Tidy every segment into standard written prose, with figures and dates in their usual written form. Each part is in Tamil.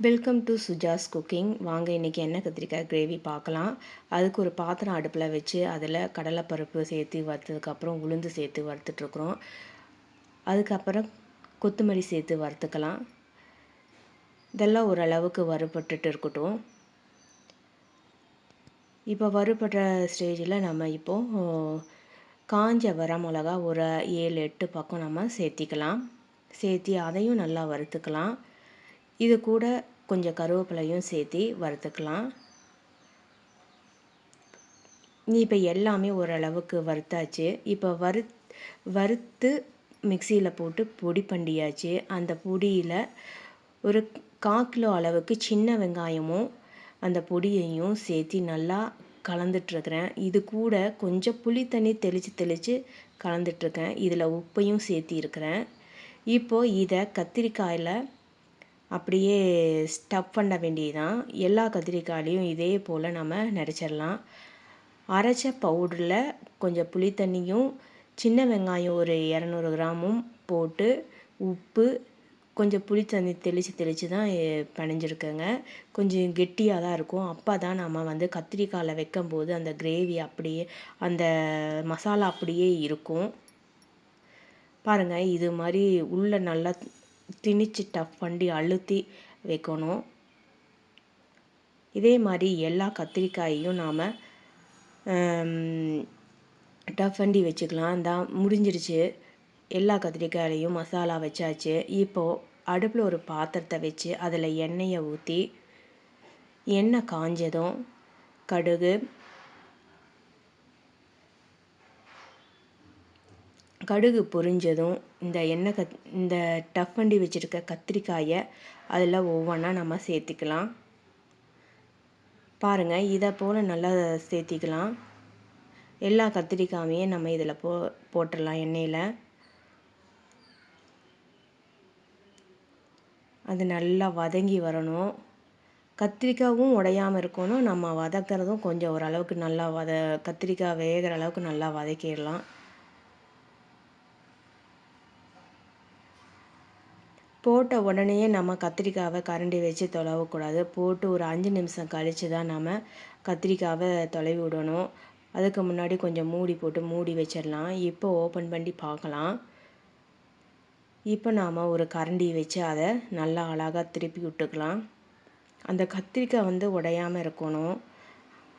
Welcome to Suja's cooking. வாங்க இன்றைக்கி எண்ணெய் கத்திரிக்காய் கிரேவி பார்க்கலாம். அதுக்கு ஒரு பாத்திரம் அடுப்பில் வச்சு அதில் கடலைப்பருப்பு சேர்த்து வறுத்ததுக்கப்புறம் உளுந்து சேர்த்து வறுத்துட்ருக்குறோம். அதுக்கப்புறம் கொத்தமல்லி சேர்த்து வறுத்துக்கலாம். இதெல்லாம் ஓரளவுக்கு வறுபட்டுட்டு இருக்கட்டும். இப்போ வறுபடுற ஸ்டேஜில் நம்ம இப்போது காஞ்ச வரமிளகா ஒரு 7-8 பக்கம் நம்ம சேர்த்திக்கலாம். சேர்த்தி அதையும் நல்லா வறுத்துக்கலாம். இது கூட கொஞ்சம் கருவேப்பிலையும் சேர்த்து வறுத்துக்கலாம். இப்போ எல்லாமே ஓரளவுக்கு வறுத்தாச்சு. இப்போ வறுத்து மிக்சியில் போட்டு பொடி பண்ணியாச்சு. அந்த பொடியில் ஒரு 1/4 கிலோ அளவுக்கு சின்ன வெங்காயமும் அந்த பொடியையும் சேர்த்து நல்லா கலந்துட்டுருக்கிறேன். இது கூட கொஞ்சம் புளி தண்ணி தெளித்து கலந்துட்டுருக்கேன். இதில் உப்பையும் சேர்த்திருக்கிறேன். இப்போது இதை கத்திரிக்காயில் அப்படியே ஸ்டஃப் பண்ண வேண்டியதுதான். எல்லா கத்திரிக்காயிலையும் இதே போல் நம்ம நரைச்சிடலாம். அரைச்ச பவுடரில் கொஞ்சம் புளி தண்ணியும் சின்ன வெங்காயம் ஒரு 200 கிராமும் போட்டு உப்பு கொஞ்சம் புளி தண்ணி தெளித்து தான் பிணைஞ்சிருக்கேங்க. கொஞ்சம் கெட்டியாக தான் இருக்கும். அப்போ தான் நம்ம கத்திரிக்காயில் வைக்கும்போது அந்த கிரேவி அப்படியே அந்த மசாலா அப்படியே இருக்கும். பாருங்கள், இது மாதிரி உள்ளே நல்லா திணிச்சு டஃப் பண்ணி அழுத்தி வைக்கணும். இதே மாதிரி எல்லா கத்திரிக்காயையும் நாம் டஃப் பண்ணி வச்சுக்கலாம். தான் முடிஞ்சிருச்சு. எல்லா கத்திரிக்காயிலையும் மசாலா வச்சாச்சு. இப்போது அடுப்பில் ஒரு பாத்திரத்தை வச்சு அதில் எண்ணெயை ஊற்றி எண்ணெய் காஞ்சதும் கடுகு பொரிஞ்சதும் இந்த டஃப் பண்ணி வச்சுருக்க கத்திரிக்காயை அதில் ஒவ்வொன்றா நம்ம சேர்த்திக்கலாம். பாருங்கள், இதை போல் நல்லா சேர்த்திக்கலாம். எல்லா கத்திரிக்காயையும் நம்ம இதில் போட்டுடலாம் எண்ணெயில். அது நல்லா வதங்கி வரணும். கத்திரிக்காயும் உடையாமல் இருக்கணும். நம்ம வதக்கிறதும் கொஞ்சம் ஓரளவுக்கு நல்லா கத்திரிக்காய் வேகிற அளவுக்கு நல்லா வதக்கிடலாம். போட்ட உடனே நம்ம கத்திரிக்காவை கரண்டி வச்சு தொலைவக்கூடாது. போட்டு ஒரு 5 நிமிஷம் கழித்து தான் நம்ம கத்திரிக்காவை தொலைவி விடணும். அதுக்கு முன்னாடி கொஞ்சம் மூடி போட்டு மூடி வச்சிடலாம். இப்போ ஓப்பன் பண்ணி பார்க்கலாம். இப்போ நாம் ஒரு கரண்டி வச்சு அதை நல்லா அழகாக திருப்பி விட்டுக்கலாம். அந்த கத்திரிக்காய் உடையாமல் இருக்கணும்.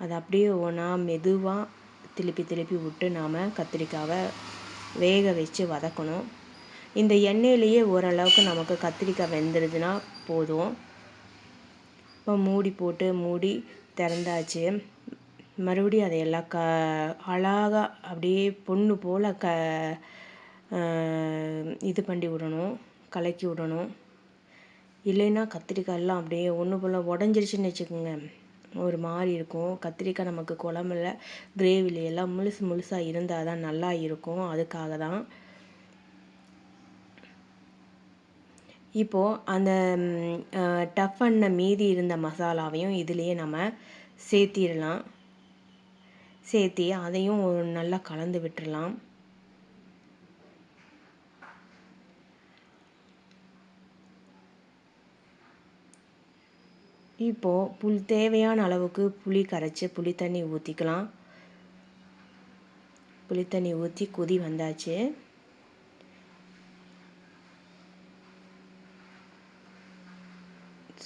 அது அப்படியே ஒன்றா மெதுவாக திருப்பி விட்டு நாம் கத்திரிக்காவை வேக வச்சு வதக்கணும். இந்த எண்ணெயிலேயே ஓரளவுக்கு நமக்கு கத்திரிக்காய் வெந்துடுதுன்னா போதும். இப்போ மூடி திறந்தாச்சு. மறுபடியும் அதையெல்லாம் அழகாக அப்படியே பொண்ணு போல் இது பண்ணி விடணும், கலக்கி விடணும். இல்லைன்னா கத்திரிக்காயெல்லாம் அப்படியே ஒன்று போல் உடஞ்சிருச்சுன்னு வச்சுக்கோங்க, ஒரு மாதிரி இருக்கும். கத்திரிக்காய் நமக்கு குழம்புல கிரேவில எல்லாம் முழுசாக இருந்தால் தான் நல்லா இருக்கும். அதுக்காக தான். இப்போது அந்த டஃப் பண்ண மீதி இருந்த மசாலாவையும் இதுலேயே நம்ம சேர்த்திடலாம். சேர்த்தி அதையும் நல்லா கலந்து விட்டுடலாம். இப்போது தேவையான அளவுக்கு புளி கரைச்சி புளி தண்ணி ஊற்றிக்கலாம். புளி தண்ணி ஊற்றி கொதி வந்தாச்சு.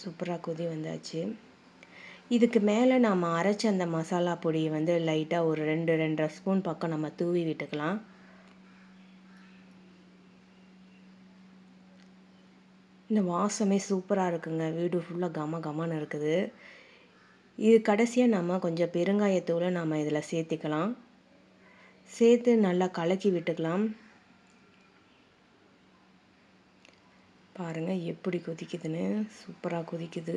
சூப்பராக கொதி வந்தாச்சு. இதுக்கு மேலே நாம் அரைச்ச அந்த மசாலா பொடியை லைட்டாக ஒரு 2-2.5 ஸ்பூன் பக்கம் நம்ம தூவி விட்டுக்கலாம். இந்த வாசமே சூப்பராக இருக்குங்க. வீடு ஃபுல்லாக கமன்னு இருக்குது. இது கடைசியாக நம்ம கொஞ்சம் பெருங்காயத்தூளை நம்ம இதில் சேர்த்திக்கலாம். சேர்த்து நல்லா கலக்கி விட்டுக்கலாம். பாருங்கள் எப்படி கொதிக்குதுன்னு. சூப்பராக கொதிக்குது.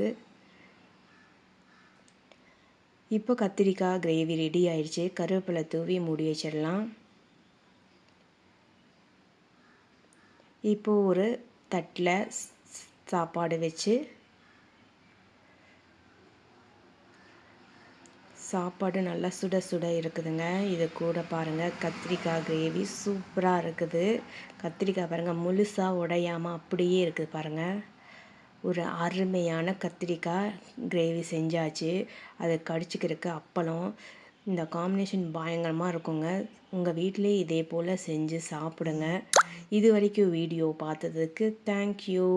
இப்போ கத்திரிக்காய் கிரேவி ரெடி ஆயிடுச்சு. கருவேப்பிலை தூவி மூடி வச்சிடலாம். இப்போது ஒரு தட்டில் சாப்பாடு வச்சு சாப்பாடு நல்லா சுட இருக்குதுங்க. இது கூட பாருங்கள் கத்திரிக்காய் கிரேவி சூப்பராக இருக்குது. கத்திரிக்காய் பாருங்கள் முழுசாக உடையாமல் அப்படியே இருக்குது பாருங்கள். ஒரு அருமையான கத்திரிக்காய் கிரேவி செஞ்சாச்சு. அதை கடிச்சிக்கிறதுக்கு அப்பளம். இந்த காம்பினேஷன் பயங்கரமாக இருக்குங்க. உங்கள் வீட்டிலே இதே போல் செஞ்சு சாப்பிடுங்க. இது வரைக்கும் வீடியோ பார்த்ததுக்கு தேங்க்யூ.